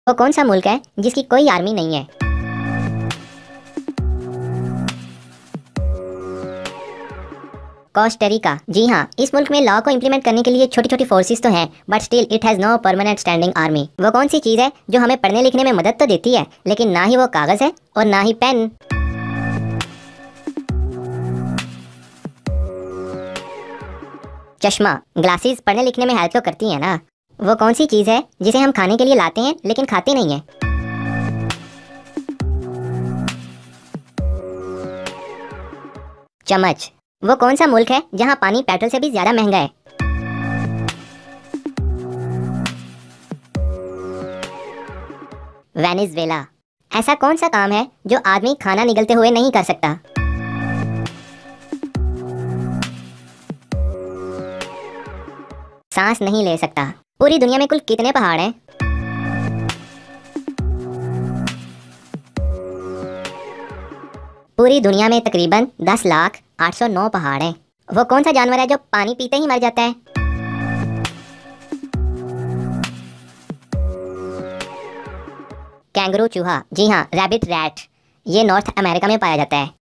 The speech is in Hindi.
वो कौन सा मुल्क है जिसकी कोई आर्मी नहीं है? कोस्टारिका। जी हाँ, इस मुल्क में लॉ को इम्प्लीमेंट करने के लिए छोटी छोटी फोर्सेस तो हैं, but still it has no permanent standing army. वो कौन सी चीज़ है जो हमें पढ़ने लिखने में मदद तो देती है, लेकिन ना ही वो कागज़ है और ना ही पेन? चश्मा। ग्लासेस पढ़ने लिखने में हेल्प तो करती है ना। वो कौन सी चीज़ है जिसे हम खाने के लिए लाते हैं लेकिन खाते नहीं हैं? चम्मच। वो कौन सा मुल्क है जहाँ पानी पेट्रोल से भी ज्यादा महंगा है? वेनेजुएला। ऐसा कौन सा काम है जो आदमी खाना निगलते हुए नहीं कर सकता? सांस नहीं ले सकता। पूरी दुनिया में कुल कितने पहाड़ हैं? पूरी दुनिया में तकरीबन 10,0809 पहाड़ हैं। वो कौन सा जानवर है जो पानी पीते ही मर जाता है? कैंगरू चूहा। जी हाँ, रैबिट रैट। ये नॉर्थ अमेरिका में पाया जाता है।